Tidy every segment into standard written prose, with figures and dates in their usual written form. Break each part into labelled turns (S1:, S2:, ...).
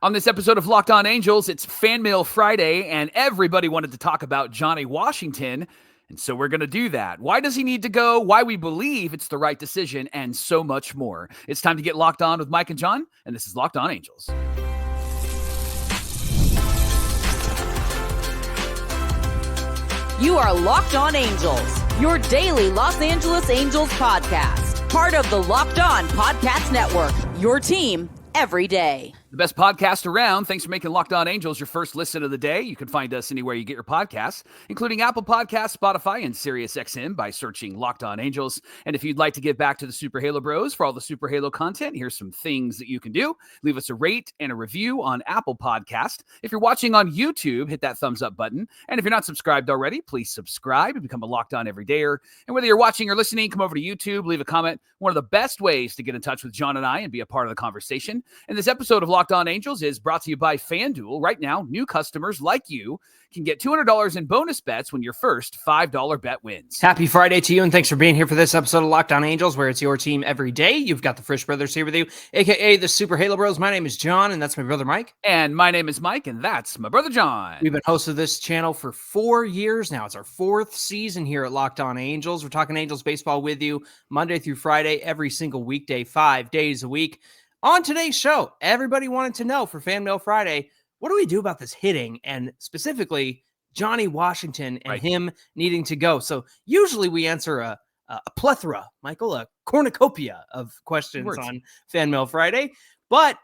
S1: On this episode of Locked On Angels, it's Fanmail Friday, and everybody wanted to talk about Johnny Washington, and so we're going to do that. Why does he need to go? Why we believe it's the right decision, and so much more. It's time to get locked on with Mike and John, and this is Locked On Angels.
S2: You are Locked On Angels, your daily Los Angeles Angels podcast. Part of the Locked On Podcast Network, your team every day.
S1: The best podcast around. Thanks for making Locked On Angels your first listen of the day. You can find us anywhere you get your podcasts, including Apple Podcasts, Spotify, and SiriusXM by searching Locked On Angels. And if you'd like to give back to the Super Halo Bros for all the Super Halo content, here's some things that you can do. Leave us a rate and a review on Apple Podcast. If you're watching on YouTube, hit that thumbs up button. And if you're not subscribed already, please subscribe and become a Locked On Everydayer. And whether you're watching or listening, come over to YouTube, leave a comment. One of the best ways to get in touch with John and I and be a part of the conversation. And this episode of Locked On Angels is brought to you by FanDuel. Right now, new customers like you can get $200 in bonus bets when your first $5 bet wins.
S3: Happy Friday to you, and thanks for being here for this episode of Locked On Angels, where it's your team every day. You've got the Frisch Brothers here with you, a.k.a. the Super Halo Bros. My name is John, and that's my brother Mike.
S1: And my name is Mike, and that's my brother John.
S3: We've been hosts of this channel for 4 years now. It's our 4th season here at Locked On Angels. We're talking Angels baseball with you Monday through Friday, every single weekday, 5 days a week. On today's show, everybody wanted to know for Fanmail Friday, what do we do about this hitting, and specifically Johnny Washington and him needing to go? So usually we answer a plethora, Michael, a cornucopia of questions on Fanmail Friday. But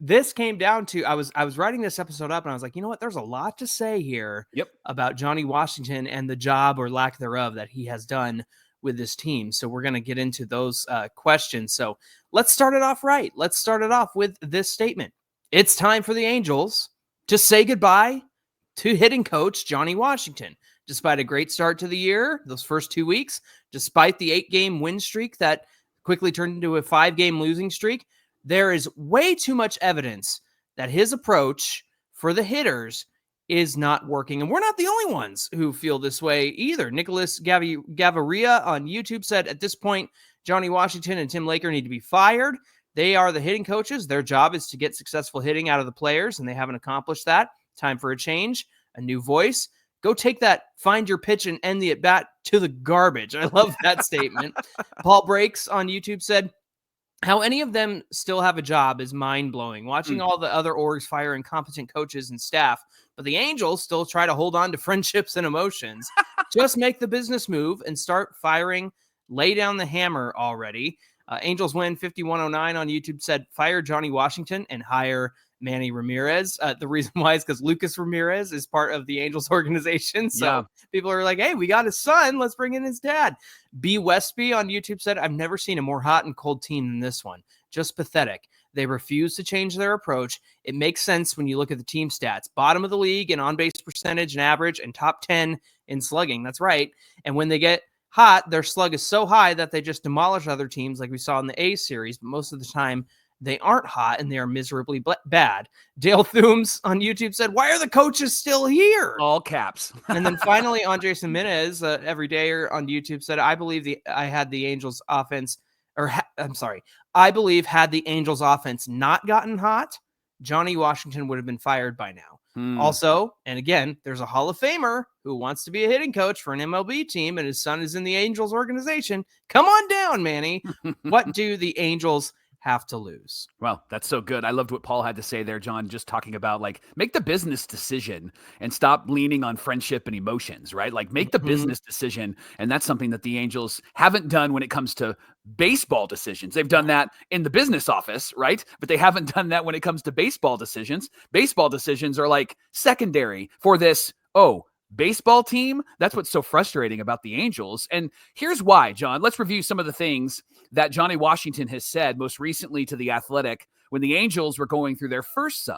S3: this came down to, I was writing this episode up and I was like, you know what? There's a lot to say here about Johnny Washington and the job or lack thereof that he has done with this team. So we're going to get into those questions. So let's start it off right. Let's start it off with this statement. It's time for the Angels to say goodbye to hitting coach Johnny Washington. Despite a great start to the year, those first 2 weeks, despite the 8-game win streak that quickly turned into a 5-game losing streak, there is way too much evidence that his approach for the hitters is not working. And we're not the only ones who feel this way either. Nicholas Gaviria on YouTube said, at this point, Johnny Washington and Tim Laker need to be fired. They are the hitting coaches. Their job is to get successful hitting out of the players, and they haven't accomplished that. Time for a change, a new voice. Go take that, find your pitch and end the at-bat to the garbage. I love that statement. Paul Breaks on YouTube said, how any of them still have a job is mind-blowing. Watching all the other orgs fire incompetent coaches and staff, but the Angels still try to hold on to friendships and emotions. Just make the business move and start firing. Lay down the hammer already. Angels win 5109 on YouTube said, fire Johnny Washington and hire Manny Ramirez. The reason why is because Lucas Ramirez is part of the Angels organization. So people are like, hey, we got his son. Let's bring in his dad. B. Westby on YouTube said, I've never seen a more hot and cold team than this one. Just pathetic. They refuse to change their approach. It makes sense when you look at the team stats. Bottom of the league in on-base percentage and average, and top 10 in slugging. That's right. And when they get hot, their slug is so high that they just demolish other teams like we saw in the A series. But most of the time, they aren't hot and they are miserably bad. Dale Thooms on YouTube said, why are the coaches still here?
S1: All caps.
S3: And then finally, Andres Jimenez, everydayer on YouTube said, I believe had the Angels offense not gotten hot, Johnny Washington would have been fired by now. Also, and again, there's a Hall of Famer who wants to be a hitting coach for an MLB team, and his son is in the Angels organization. Come on down, Manny. What do the Angels have to lose?
S1: Well, that's so good. I loved what Paul had to say there, John, just talking about make the business decision and stop leaning on friendship and emotions, right? Make the business decision. And that's something that the Angels haven't done when it comes to baseball decisions. They've done that in the business office, right? But they haven't done that when it comes to baseball decisions. Baseball decisions are secondary for this, baseball team. That's what's so frustrating about the Angels. And here's why, John. Let's review some of the things that Johnny Washington has said most recently to The Athletic when the Angels were going through their first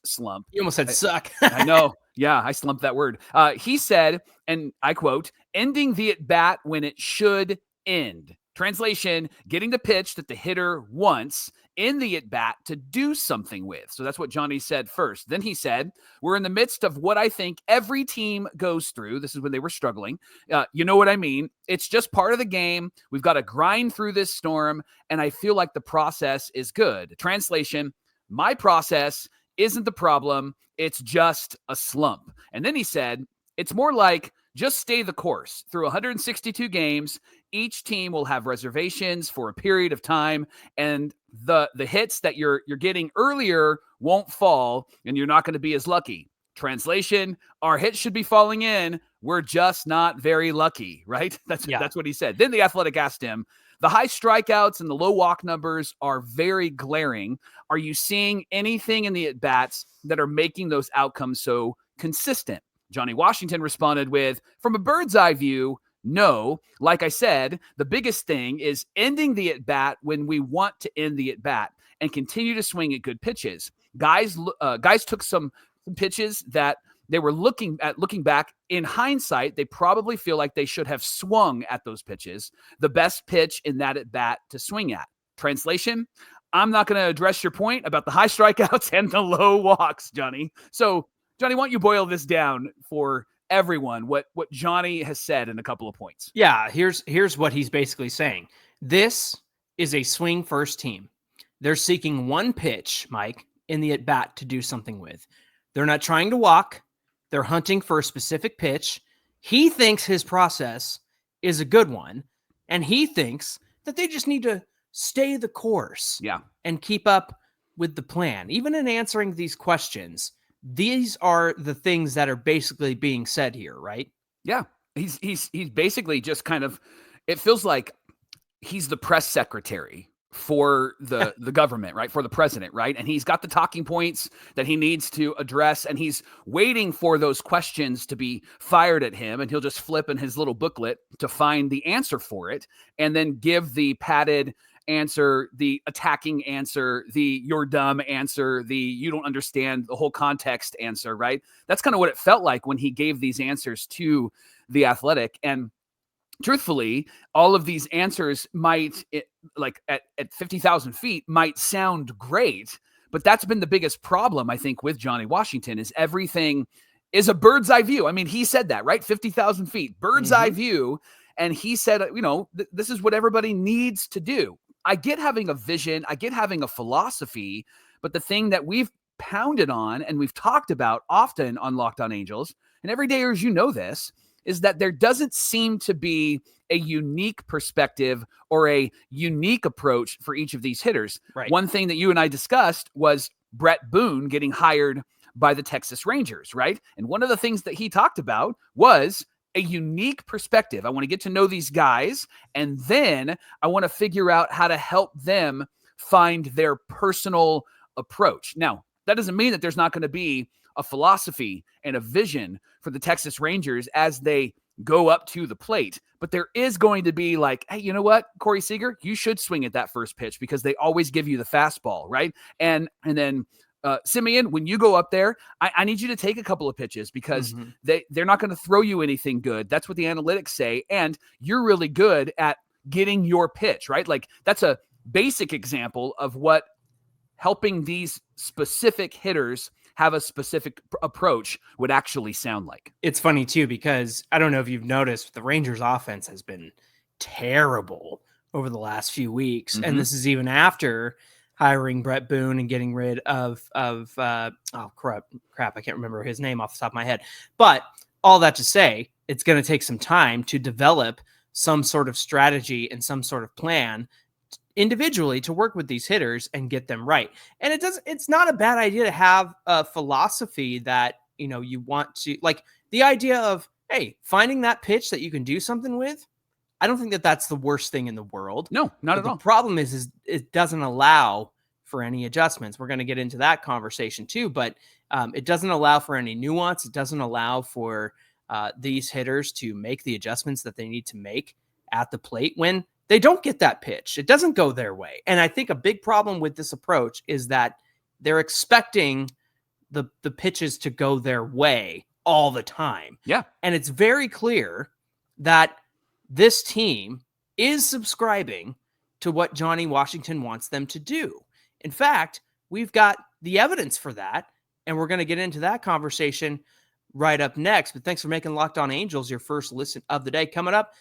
S1: slump.
S3: You almost said suck.
S1: I know. Yeah, I slumped that word. He said, and I quote, ending the at-bat when it should end. Translation, getting the pitch that the hitter wants in the at-bat to do something with. So that's what Johnny said first. Then he said, we're in the midst of what I think every team goes through. This is when they were struggling. You know what I mean? It's just part of the game. We've got to grind through this storm, and I feel like the process is good. Translation, My process isn't the problem. It's just a slump. And then he said, it's more like just stay the course. Through 162 games, each team will have reservations for a period of time, and the hits that you're getting earlier won't fall, and you're not going to be as lucky. Translation, our hits should be falling in. We're just not very lucky, right? That's what he said. Then the Athletic asked him, the high strikeouts and the low walk numbers are very glaring. Are you seeing anything in the at-bats that are making those outcomes so consistent? Johnny Washington responded with, from a bird's eye view, no. Like I said, the biggest thing is ending the at-bat when we want to end the at-bat and continue to swing at good pitches. Guys took some pitches that they were looking back in hindsight, they probably feel like they should have swung at those pitches, the best pitch in that at bat to swing at. Translation, I'm not going to address your point about the high strikeouts and the low walks, Johnny. So, Johnny, why don't you boil this down for everyone, what Johnny has said in a couple of points?
S3: Yeah, here's what he's basically saying. This is a swing first team. They're seeking one pitch, Mike, in the at bat to do something with. They're not trying to walk. They're hunting for a specific pitch. He thinks his process is a good one, and he thinks that they just need to stay the course and keep up with the plan. Even in answering these questions, these are the things that are basically being said here, right?
S1: Yeah. He's basically just kind of, it feels like he's the press secretary for the government, right? For the president, right? And he's got the talking points that he needs to address, and he's waiting for those questions to be fired at him, and he'll just flip in his little booklet to find the answer for it and then give the padded answer, the attacking answer, the you're dumb answer, the you don't understand the whole context answer, right? That's kind of what it felt like when he gave these answers to the Athletic. And truthfully, all of these answers might, like at 50,000 feet, might sound great, but that's been the biggest problem, I think, with Johnny Washington is everything is a bird's eye view. I mean, he said that, right? 50,000 feet, bird's eye view. And he said, this is what everybody needs to do. I get having a vision. I get having a philosophy, but the thing that we've pounded on and we've talked about often on Locked On Angels, and everydayers, you know this, is that there doesn't seem to be a unique perspective or a unique approach for each of these hitters.
S3: Right.
S1: One thing that you and I discussed was Brett Boone getting hired by the Texas Rangers, right? And one of the things that he talked about was a unique perspective. I want to get to know these guys, and then I want to figure out how to help them find their personal approach. Now, that doesn't mean that there's not going to be a philosophy and a vision for the Texas Rangers as they go up to the plate. But there is going to be like, hey, you know what, Corey Seager, you should swing at that first pitch because they always give you the fastball, right? And then Simeon, when you go up there, I need you to take a couple of pitches because they're not going to throw you anything good. That's what the analytics say. And you're really good at getting your pitch, right? Like that's a basic example of what helping these specific hitters have a specific approach would actually sound like.
S3: It's funny too, because I don't know if you've noticed, the Rangers offense has been terrible over the last few weeks. And this is even after hiring Brett Boone and getting rid of crap, I can't remember his name off the top of my head. But all that to say, it's going to take some time to develop some sort of strategy and some sort of plan individually to work with these hitters and get them right. And it's not a bad idea to have a philosophy that, you want to, like the idea of, hey, finding that pitch that you can do something with. I don't think that that's the worst thing in the world.
S1: No, not at all.
S3: The problem is it doesn't allow for any adjustments. We're going to get into that conversation too, but it doesn't allow for any nuance. It doesn't allow for these hitters to make the adjustments that they need to make at the plate when they don't get that pitch. It doesn't go their way. And I think a big problem with this approach is that they're expecting the pitches to go their way all the time.
S1: Yeah.
S3: And it's very clear that this team is subscribing to what Johnny Washington wants them to do. In fact, we've got the evidence for that, and we're going to get into that conversation right up next. But thanks for making Locked On Angels your first listen of the day. Coming up,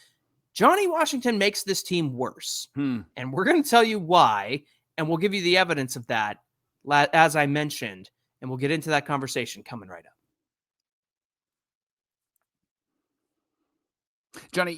S3: Johnny Washington makes this team worse. And we're going to tell you why, and we'll give you the evidence of that as I mentioned, and we'll get into that conversation coming right up.
S1: Johnny,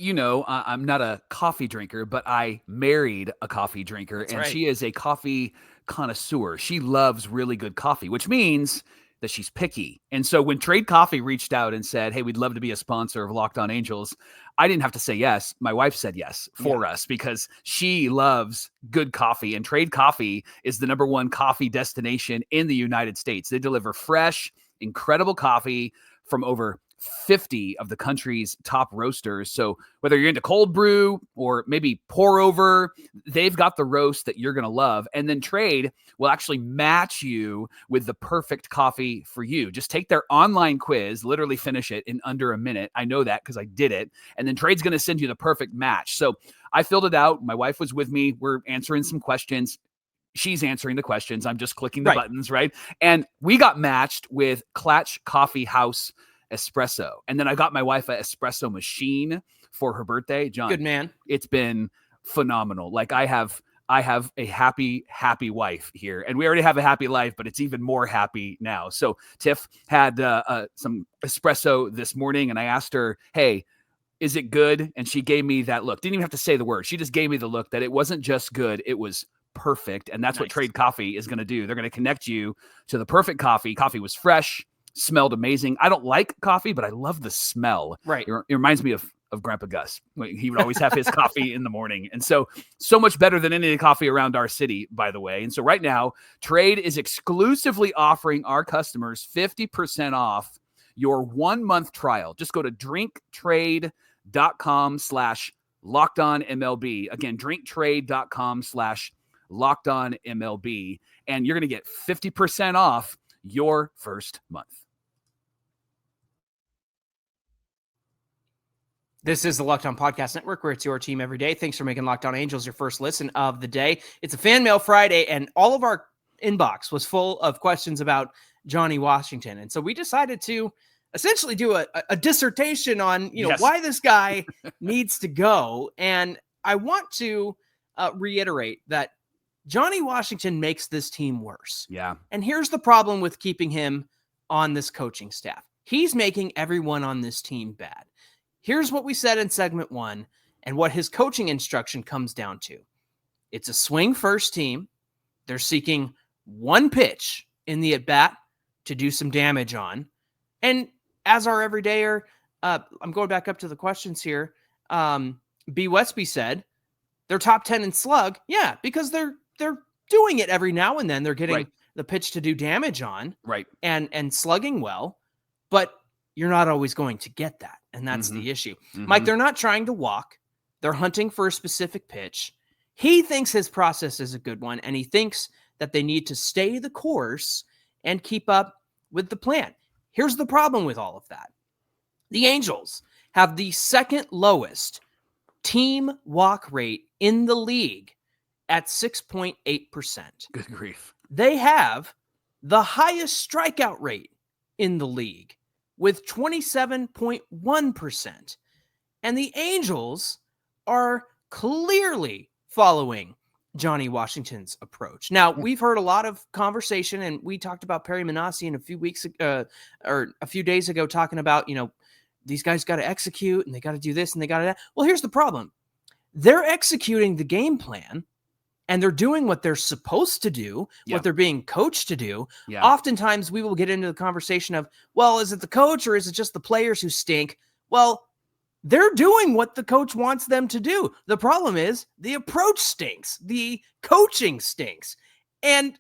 S1: I'm not a coffee drinker, but I married a coffee drinker,
S3: That's
S1: and
S3: right.
S1: she is a coffee connoisseur. She loves really good coffee, which means that she's picky. And so when Trade Coffee reached out and said, hey, we'd love to be a sponsor of Locked On Angels, I didn't have to say yes. My wife said yes for us because she loves good coffee, and Trade Coffee is the #1 coffee destination in the United States. They deliver fresh, incredible coffee from over 50 of the country's top roasters. So whether you're into cold brew or maybe pour over, they've got the roast that you're going to love. And then Trade will actually match you with the perfect coffee for you. Just take their online quiz, literally finish it in under a minute. I know that because I did it. And then Trade's going to send you the perfect match. So I filled it out. My wife was with me. We're answering some questions. She's answering the questions. I'm just clicking the buttons, right? And we got matched with Klatch Coffee House espresso. And then I got my wife an espresso machine for her birthday. John,
S3: good man.
S1: It's been phenomenal. Like I have a happy wife here, and we already have a happy life, but it's even more happy now. So Tiff had some espresso this morning, and I asked her, hey, is it good? And she gave me that look. Didn't even have to say the word. She just gave me the look that it wasn't just good. It was perfect. And that's what Trade Coffee is going to do. They're going to connect you to the perfect coffee. Coffee was fresh, smelled amazing. I don't like coffee, but I love the smell.
S3: Right.
S1: It reminds me of Grandpa Gus. He would always have his coffee in the morning. And so much better than any coffee around our city, by the way. And so right now, Trade is exclusively offering our customers 50% off your 1-month trial. Just go to drinktrade.com/LockedOnMLB. Again, drinktrade.com/LockedOnMLB. And you're going to get 50% off your first month.
S3: This is the Locked On Podcast Network, where it's your team every day. Thanks for making Locked On Angels your first listen of the day. It's a Fanmail Friday, and all of our inbox was full of questions about Johnny Washington. And so we decided to essentially do a dissertation on, why this guy needs to go. And I want to reiterate that Johnny Washington makes this team worse.
S1: Yeah.
S3: And here's the problem with keeping him on this coaching staff. He's making everyone on this team bad. Here's what we said in segment 1 and what his coaching instruction comes down to. It's a swing first team. They're seeking one pitch in the at-bat to do some damage on. And as our everydayer, I'm going back up to the questions here. B. Westby said they're top 10 in slug. Yeah, because they're doing it every now and then. They're getting the pitch to do damage on, and slugging well, but you're not always going to get that. And that's the issue. Mike, they're not trying to walk. They're hunting for a specific pitch. He thinks his process is a good one, and he thinks that they need to stay the course and keep up with the plan. Here's the problem with all of that. The Angels have the second lowest team walk rate in the league at 6.8%.
S1: Good grief.
S3: They have the highest strikeout rate in the league with 27.1%. And the Angels are clearly following Johnny Washington's approach. Now, we've heard a lot of conversation, and we talked about Perry Manassi in a few days ago, talking about, these guys got to execute and they got to do this and they got to that. Well, here's the problem. They're executing the game plan and they're doing what they're supposed to do, what they're being coached to do. Yeah. Oftentimes we will get into the conversation of, well, is it the coach or is it just the players who stink? Well, they're doing what the coach wants them to do. The problem is the approach stinks. The coaching stinks. And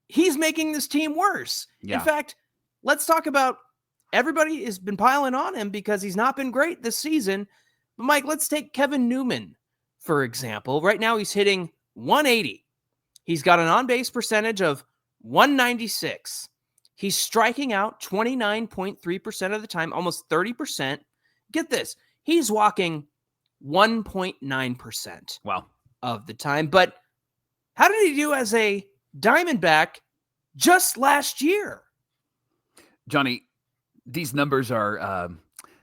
S3: he's making this team worse. Yeah. In fact, let's talk about everybody has been piling on him because he's not been great this season. But Mike, let's take Kevin Newman, for example. Right now he's hitting 180. He's got an on-base percentage of 196. He's striking out 29.3% of the time, almost 30%. Get this. He's walking 1.9% of the time. But how did he do as a Diamondback just last year?
S1: Johnny, these numbers are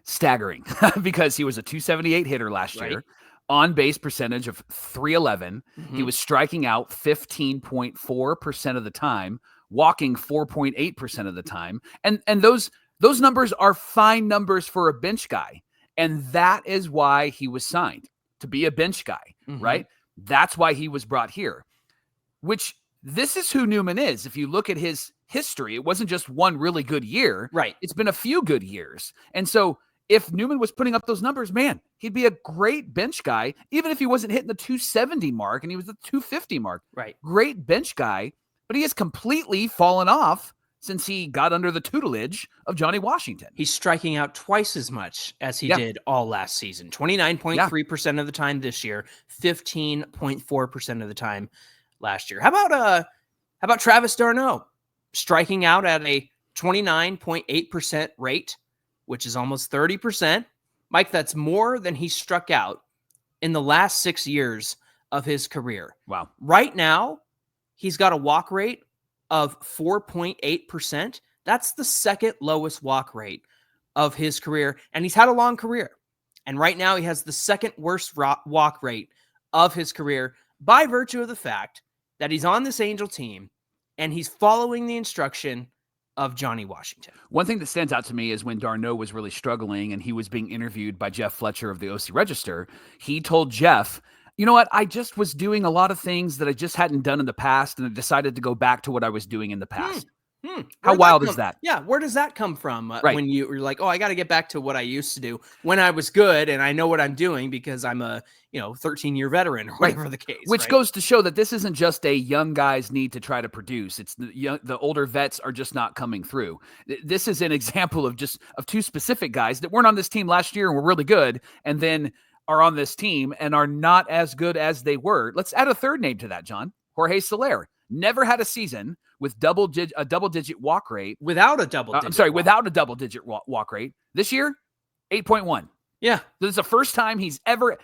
S1: staggering because he was a 278 hitter last year. On-base percentage of 311. He was striking out 15.4% of the time, walking 4.8% of the time. And those numbers are fine numbers for a bench guy. And that is why he was signed, to be a bench guy, right? That's why he was brought here, which this is who Newman is. If you look at his history, it wasn't just one really good year.
S3: Right.
S1: It's been a few good years. And so if Newman was putting up those numbers, man, he'd be a great bench guy, even if he wasn't hitting the 270 mark and he was the 250 mark.
S3: Right.
S1: Great bench guy, but he has completely fallen off since he got under the tutelage of Johnny Washington.
S3: He's striking out twice as much as he did all last season. 29.3% of the time this year, 15.4% of the time last year. How about Travis d'Arnaud striking out at a 29.8% rate, which is almost 30%. Mike, that's more than he struck out in the last 6 years of his career.
S1: Wow.
S3: Right now, he's got a walk rate of 4.8%. That's the second lowest walk rate of his career. And he's had a long career. And right now he has the second worst walk rate of his career by virtue of the fact that he's on this Angel team and he's following the instruction of Johnny Washington.
S1: One thing that stands out to me is when d'Arnaud was really struggling and he was being interviewed by Jeff Fletcher of the OC Register, he told Jeff, you know what? I just was doing a lot of things that I just hadn't done in the past, and I decided to go back to what I was doing in the past. How wild is that?
S3: Yeah, where does that come from?
S1: Right.
S3: When you're like, oh, I got to get back to what I used to do when I was good, and I know what I'm doing because I'm a 13-year veteran or whatever the case.
S1: Which goes to show that this isn't just a young guy's need to try to produce. It's the older vets are just not coming through. This is an example of two specific guys that weren't on this team last year and were really good, and then are on this team and are not as good as they were. Let's add a third name to that, John. Jorge Soler never had a season with a double-digit walk rate.
S3: Without a double-digit
S1: without a double-digit walk rate. This year, 8.1.
S3: Yeah.
S1: This is the first time he's ever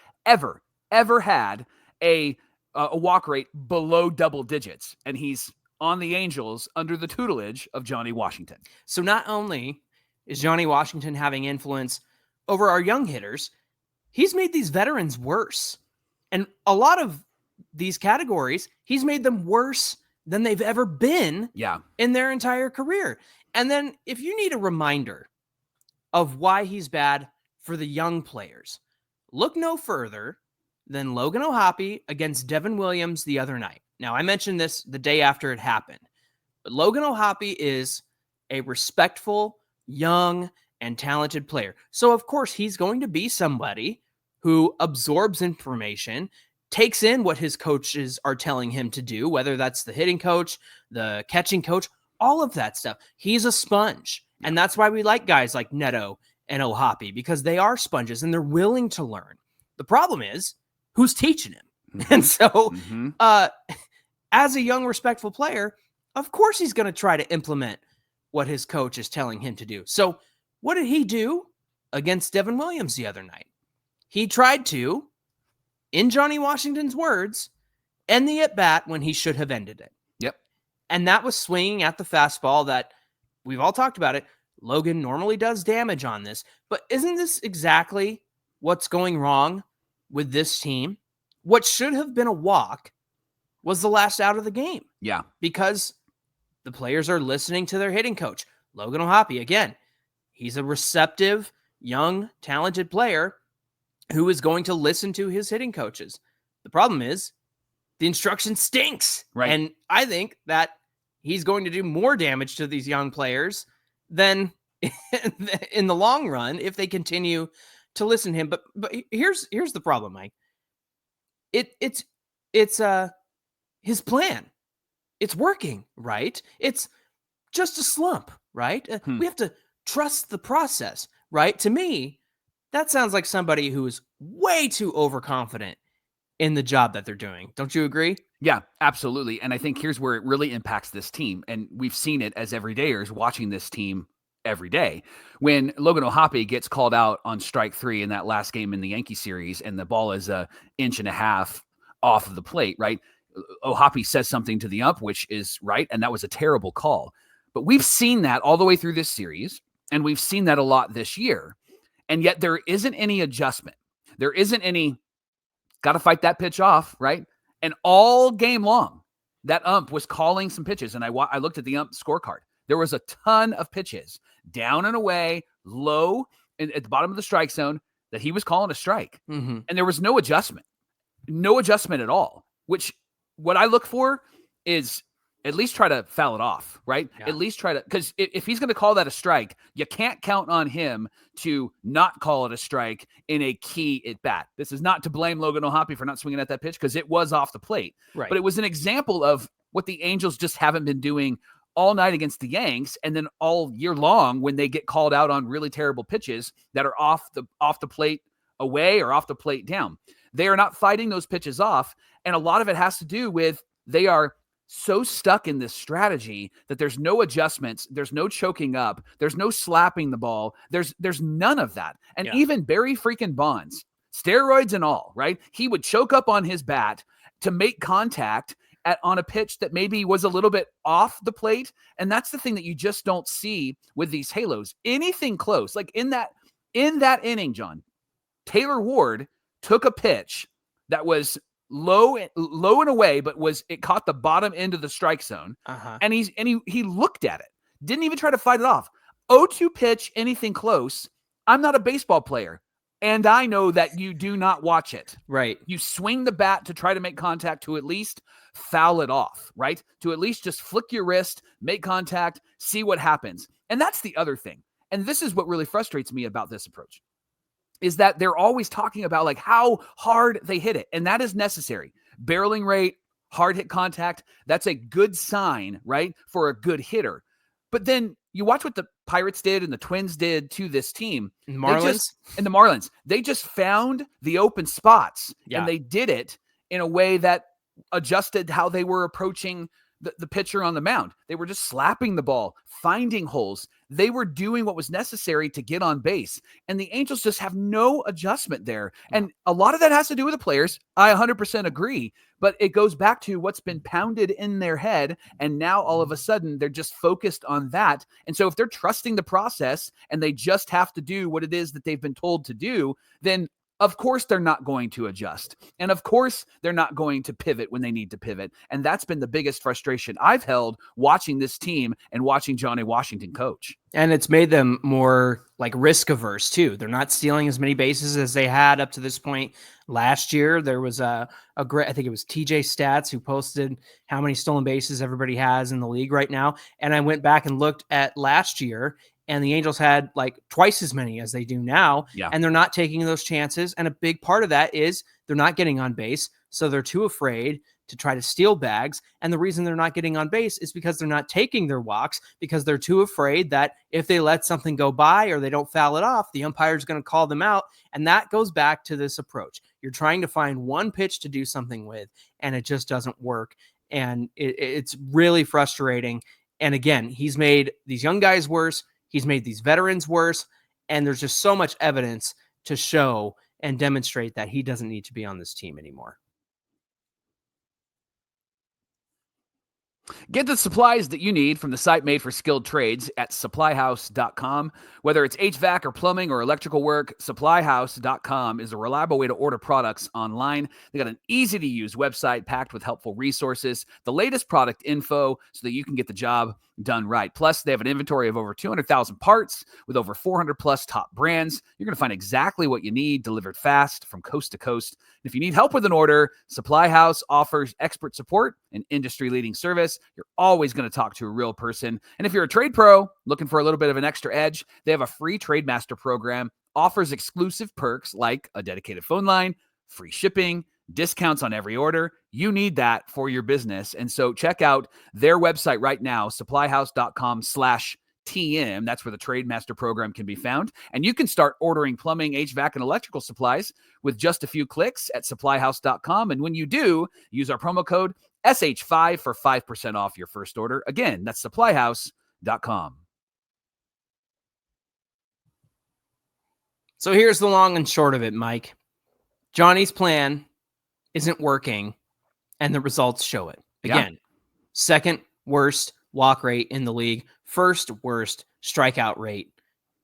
S1: had a walk rate below double digits. And he's on the Angels under the tutelage of Johnny Washington.
S3: So not only is Johnny Washington having influence over our young hitters, he's made these veterans worse. And a lot of these categories, he's made them worse than they've ever been in their entire career. And then if you need a reminder of why he's bad for the young players, look no further than Logan Hoppy against Devin Williams the other night. Now, I mentioned this the day after it happened, but Logan Hoppy is a respectful, young, and talented player. So, of course, he's going to be somebody who absorbs information, takes in what his coaches are telling him to do, whether that's the hitting coach, the catching coach, all of that stuff. He's a sponge. And that's why we like guys like Neto and Hoppy, because they are sponges and they're willing to learn. The problem is who's teaching him. And so as a young, respectful player, of course he's going to try to implement what his coach is telling him to do. So what did he do against Devin Williams the other night? He tried to, in Johnny Washington's words, end the at-bat when he should have ended it.
S1: Yep.
S3: And that was swinging at the fastball that we've all talked about it. Logan normally does damage on this, but isn't this exactly what's going wrong with this team? What should have been a walk was the last out of the game.
S1: Yeah.
S3: Because the players are listening to their hitting coach. Logan Hoppy, again, he's a receptive, young, talented player who is going to listen to his hitting coaches. The problem is the instruction stinks.
S1: Right.
S3: And I think that he's going to do more damage to these young players than in the long run if they continue to listen to him. But here's the problem, Mike. It's his plan. It's working, right? It's just a slump, right? We have to trust the process, right? To me, that sounds like somebody who is way too overconfident in the job that they're doing. Don't you agree?
S1: Yeah, absolutely. And I think here's where it really impacts this team. And we've seen it as everydayers watching this team every day. When Logan Hoppy gets called out on strike 3 in that last game in the Yankee series, and the ball is 1.5 inches off of the plate, right? Hoppy says something to the ump, which is right. And that was a terrible call. But we've seen that all the way through this series. And we've seen that a lot this year. And yet there isn't any adjustment. There isn't any, got to fight that pitch off, right? And all game long, that ump was calling some pitches, and I looked at the ump scorecard. There was a ton of pitches down and away, low, at the bottom of the strike zone that he was calling a strike.
S3: Mm-hmm.
S1: And there was no adjustment at all, which what I look for is at least try to foul it off, right?
S3: Yeah.
S1: At least try to, because if he's going to call that a strike, you can't count on him to not call it a strike in a key at bat. This is not to blame Logan Hoppy for not swinging at that pitch, because it was off the plate.
S3: Right.
S1: But it was an example of what the Angels just haven't been doing all night against the Yanks, and then all year long when they get called out on really terrible pitches that are off the plate away or off the plate down. They are not fighting those pitches off, and a lot of it has to do with they are so stuck in this strategy that there's no adjustments, there's no choking up, there's no slapping the ball, there's none of that. And even Barry freaking Bonds, steroids and all, right? He would choke up on his bat to make contact on a pitch that maybe was a little bit off the plate. And that's the thing that you just don't see with these halos. Anything close, like in that inning, John, Taylor Ward took a pitch that was low and away, but it caught the bottom end of the strike zone. And he looked at it, didn't even try to fight it off. 0-2 pitch, anything close. I'm not a baseball player, and I know that you do not watch it.
S3: Right.
S1: You swing the bat to try to make contact, to at least foul it off, right? To at least just flick your wrist, make contact, see what happens. And that's the other thing. And this is what really frustrates me about this approach, is that they're always talking about like how hard they hit it. And that is necessary. Barreling rate, hard hit contact, that's a good sign, right? For a good hitter. But then you watch what the Pirates did and the Twins did to this team.
S3: The Marlins.
S1: They just found the open spots, and they did it in a way that adjusted how they were approaching the pitcher on the mound. They were just slapping the ball, finding holes. They were doing what was necessary to get on base. And the Angels just have no adjustment there. And a lot of that has to do with the players. I 100% agree. But it goes back to what's been pounded in their head. And now all of a sudden they're just focused on that. And so if they're trusting the process and they just have to do what it is that they've been told to do, then of course they're not going to adjust. And of course they're not going to pivot when they need to pivot. And that's been the biggest frustration I've held watching this team and watching Johnny Washington coach.
S3: And it's made them more like risk averse too. They're not stealing as many bases as they had up to this point. Last year, there was a great, I think it was TJ Stats who posted how many stolen bases everybody has in the league right now. And I went back and looked at last year, and the Angels had like twice as many as they do now.
S1: Yeah.
S3: And they're not taking those chances. And a big part of that is they're not getting on base. So they're too afraid to try to steal bags. And the reason they're not getting on base is because they're not taking their walks, because they're too afraid that if they let something go by or they don't foul it off, the umpire is going to call them out. And that goes back to this approach. You're trying to find one pitch to do something with, and it just doesn't work. And it's really frustrating. And again, he's made these young guys worse. He's made these veterans worse, and there's just so much evidence to show and demonstrate that he doesn't need to be on this team anymore.
S1: Get the supplies that you need from the site made for skilled trades at supplyhouse.com. Whether it's HVAC or plumbing or electrical work, supplyhouse.com is a reliable way to order products online. They got an easy-to-use website packed with helpful resources, the latest product info so that you can get the job done right. Plus, they have an inventory of over 200,000 parts with over 400 plus top brands. You're going to find exactly what you need delivered fast from coast to coast. And if you need help with an order, Supply House offers expert support and industry-leading service. You're always going to talk to a real person. And if you're a trade pro looking for a little bit of an extra edge, they have a free Trade Master program, offers exclusive perks like a dedicated phone line, free shipping, discounts on every order. You need that for your business. And so check out their website right now, supplyhouse.com/TM. That's where the Trade Master program can be found. And you can start ordering plumbing, HVAC, and electrical supplies with just a few clicks at supplyhouse.com. And when you do, use our promo code SH5 for 5% off your first order. Again, that's supplyhouse.com.
S3: So here's the long and short of it, Mike. Johnny's plan isn't working, and the results show it. Again, second worst walk rate in the league, first worst strikeout rate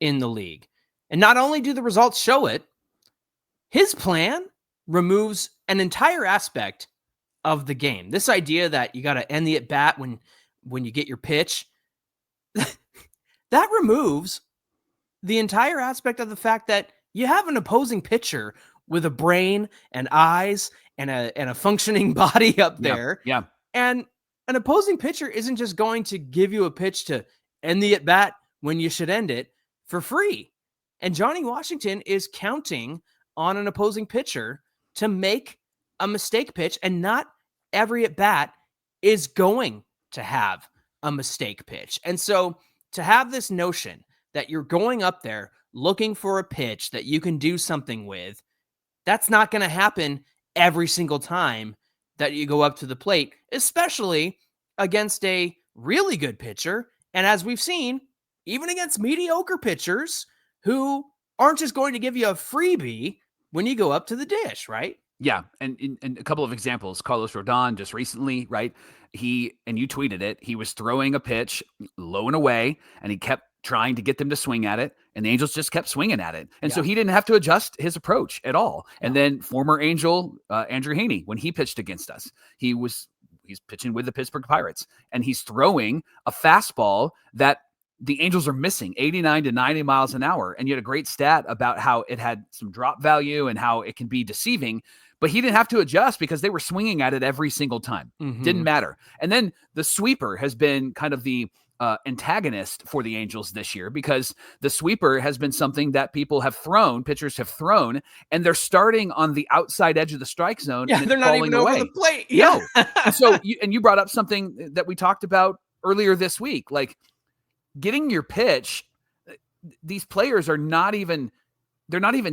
S3: in the league. And not only do the results show it, his plan removes an entire aspect of the game. This idea that you got to end the at bat when you get your pitch, that removes the entire aspect of the fact that you have an opposing pitcher with a brain and eyes and a functioning body up there.
S1: Yeah.
S3: And an opposing pitcher isn't just going to give you a pitch to end the at bat when you should end it for free. And Johnny Washington is counting on an opposing pitcher to make a mistake pitch, and not every at bat is going to have a mistake pitch. And so to have this notion that you're going up there looking for a pitch that you can do something with, that's not going to happen every single time that you go up to the plate, especially against a really good pitcher. And as we've seen, even against mediocre pitchers who aren't just going to give you a freebie when you go up to the dish, right?
S1: Yeah. And a couple of examples, Carlos Rodon just recently, right? You tweeted it, he was throwing a pitch low and away, and he kept trying to get them to swing at it, and the Angels just kept swinging at it. And so he didn't have to adjust his approach at all. Yeah. And then former Angel Andrew Heaney, when he pitched against us, he's pitching with the Pittsburgh Pirates, and he's throwing a fastball that the Angels are missing 89 to 90 miles an hour. And you had a great stat about how it had some drop value and how it can be deceiving, but he didn't have to adjust because they were swinging at it every single time. Mm-hmm. Didn't matter. And then the sweeper has been kind of the antagonist for the Angels this year, because the sweeper has been something that pitchers have thrown, and they're starting on the outside edge of the strike zone.
S3: Yeah,
S1: and
S3: they're not even over the plate. Yeah.
S1: No. So you brought up something that we talked about earlier this week, like getting your pitch. These players are not even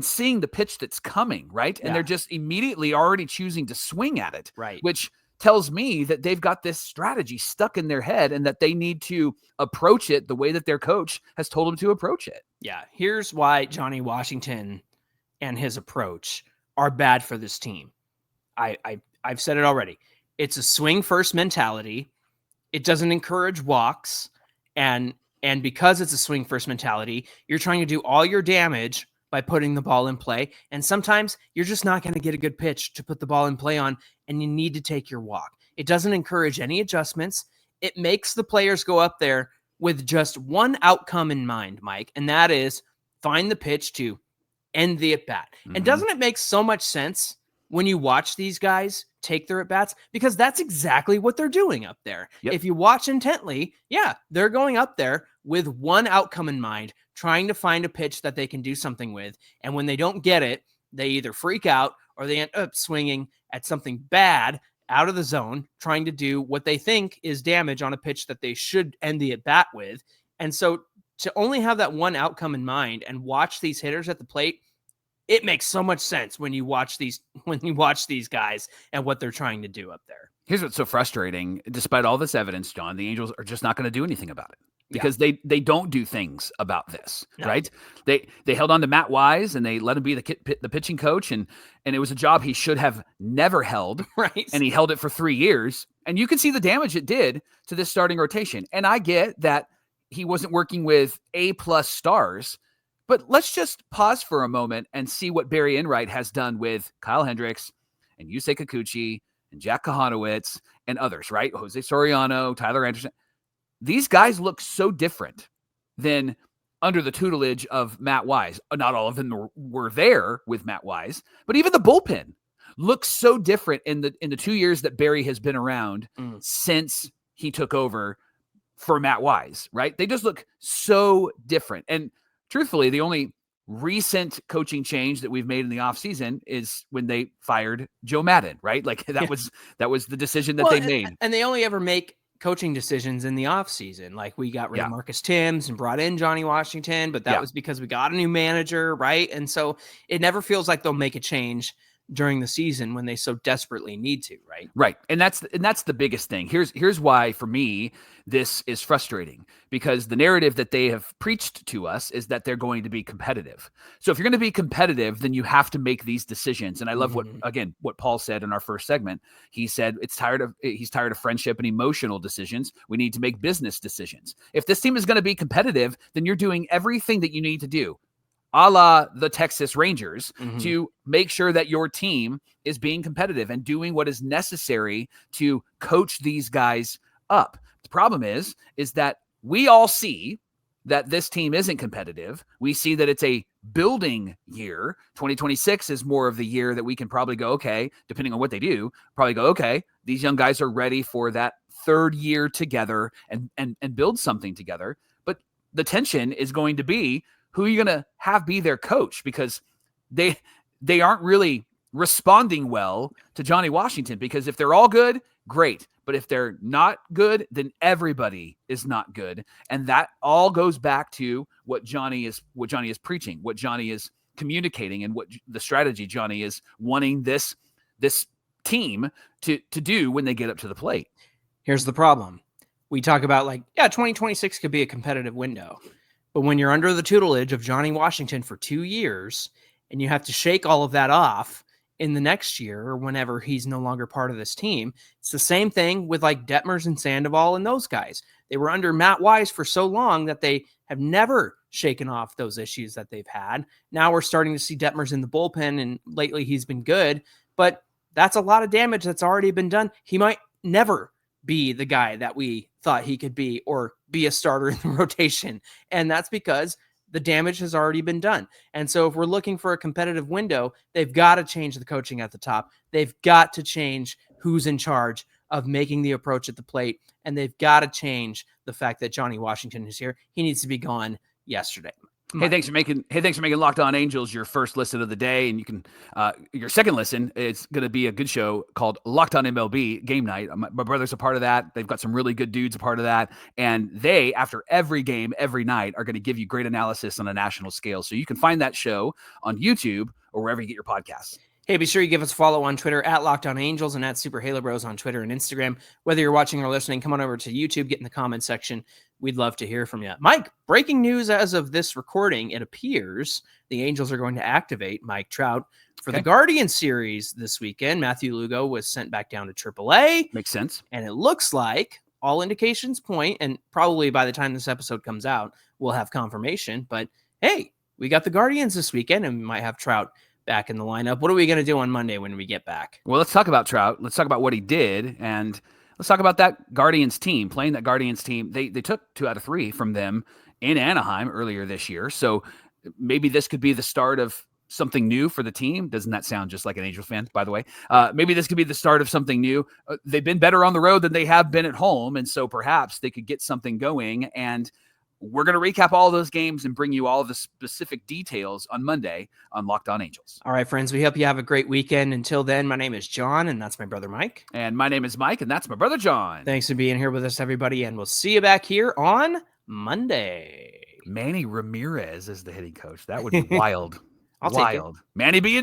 S1: seeing the pitch that's coming, right? And they're just immediately already choosing to swing at it,
S3: right?
S1: Which tells me that they've got this strategy stuck in their head, and that they need to approach it the way that their coach has told them to approach it.
S3: Yeah. Here's why Johnny Washington and his approach are bad for this team. I've said it already. It's a swing first mentality. It doesn't encourage walks. And because it's a swing first mentality, you're trying to do all your damage by putting the ball in play. And sometimes you're just not going to get a good pitch to put the ball in play on, and you need to take your walk. It doesn't encourage any adjustments. It makes the players go up there with just one outcome in mind, Mike, and that is find the pitch to end the at-bat. Mm-hmm. And doesn't it make so much sense when you watch these guys take their at-bats? Because that's exactly what they're doing up there. Yep. If you watch intently, they're going up there with one outcome in mind, trying to find a pitch that they can do something with. And when they don't get it, they either freak out or they end up swinging at something bad out of the zone, trying to do what they think is damage on a pitch that they should end the at-bat with. And so to only have that one outcome in mind and watch these hitters at the plate, it makes so much sense when you watch these guys and what they're trying to do up there.
S1: Here's what's so frustrating. Despite all this evidence, John, the Angels are just not going to do anything about it, because they don't do things about this, right? They held on to Matt Wise, and they let him be the pitching coach, and it was a job he should have never held,
S3: right?
S1: And he held it for 3 years, and you can see the damage it did to this starting rotation. And I get that he wasn't working with A+ stars, but let's just pause for a moment and see what Barry Enright has done with Kyle Hendricks and Yusei Kikuchi and Jack Kahanowitz and others, right? Jose Soriano, Tyler Anderson. These guys look so different than under the tutelage of Matt Wise. Not all of them were there with Matt Wise, but even the bullpen looks so different in the 2 years that Barry has been around since he took over for Matt Wise, right? They just look so different. And truthfully, the only recent coaching change that we've made in the offseason is when they fired Joe Maddon, right? Like that was the decision that they made.
S3: And they only ever make coaching decisions in the offseason. Like we got rid of Marcus Timms and brought in Johnny Washington, but that was because we got a new manager, right? And so it never feels like they'll make a change during the season when they so desperately need to, right?
S1: Right. And that's the biggest thing. Here's why for me this is frustrating, because the narrative that they have preached to us is that they're going to be competitive. So if you're going to be competitive, then you have to make these decisions. And I love what Paul said in our first segment. He said he's tired of friendship and emotional decisions. We need to make business decisions. If this team is going to be competitive, then you're doing everything that you need to do a la the Texas Rangers,
S3: Mhm.
S1: to make sure that your team is being competitive and doing what is necessary to coach these guys up. The problem is that we all see that this team isn't competitive. We see that it's a building year. 2026 is more of the year that we can probably go, okay, depending on what they do, probably go, okay, these young guys are ready for that third year together and build something together. But the tension is going to be, who are you going to have be their coach? Because they aren't really responding well to Johnny Washington, because if they're all good, great. But if they're not good, then everybody is not good. And that all goes back to what Johnny is preaching, what Johnny is communicating, and what the strategy Johnny is wanting this team to do when they get up to the plate.
S3: Here's the problem. We talk about 2026 could be a competitive window. But when you're under the tutelage of Johnny Washington for 2 years and you have to shake all of that off in the next year or whenever he's no longer part of this team, it's the same thing with Detmers and Sandoval and those guys. They were under Matt Wise for so long that they have never shaken off those issues that they've had. Now we're starting to see Detmers in the bullpen, and lately he's been good, but that's a lot of damage that's already been done. He might never be the guy that we thought he could be, or be a starter in the rotation. And that's because the damage has already been done. And so if we're looking for a competitive window, they've got to change the coaching at the top. They've got to change who's in charge of making the approach at the plate. And they've got to change the fact that Johnny Washington is here. He needs to be gone yesterday.
S1: Hey, thanks for making Locked On Angels your first listen of the day, and you can your second listen is going to be a good show called Locked On MLB Game Night. My brother's a part of that. They've got some really good dudes a part of that, and they, after every game, every night, are going to give you great analysis on a national scale. So you can find that show on YouTube or wherever you get your podcasts.
S3: Hey, be sure you give us a follow on Twitter at Locked On Angels and at Super Halo Bros on Twitter and Instagram. Whether you're watching or listening, come on over to YouTube, get in the comment section. We'd love to hear from you. Mike, breaking news as of this recording, it appears the Angels are going to activate Mike Trout for the Guardian series this weekend. Matthew Lugo was sent back down to AAA.
S1: Makes sense.
S3: And it looks like all indications point, and probably by the time this episode comes out, we'll have confirmation. But hey, we got the Guardians this weekend, and we might have Trout back in the lineup. What are we going to do on Monday when we get back?
S1: Well, let's talk about Trout. Let's talk about what he did, and let's talk about that Guardians team, playing that Guardians team. They took 2 out of 3 from them in Anaheim earlier this year. So maybe this could be the start of something new for the team. Doesn't that sound just like an Angels fan, by the way? Maybe this could be the start of something new. They've been better on the road than they have been at home, and so perhaps they could get something going. And we're going to recap all those games and bring you all the specific details on Monday on Locked On Angels.
S3: All right, friends, we hope you have a great weekend. Until then, my name is John, and that's my brother Mike.
S1: And my name is Mike, and that's my brother John.
S3: Thanks for being here with us, everybody, and we'll see you back here on Monday.
S1: Manny Ramirez is the hitting coach. That would be wild.
S3: I'll take it.
S1: Manny being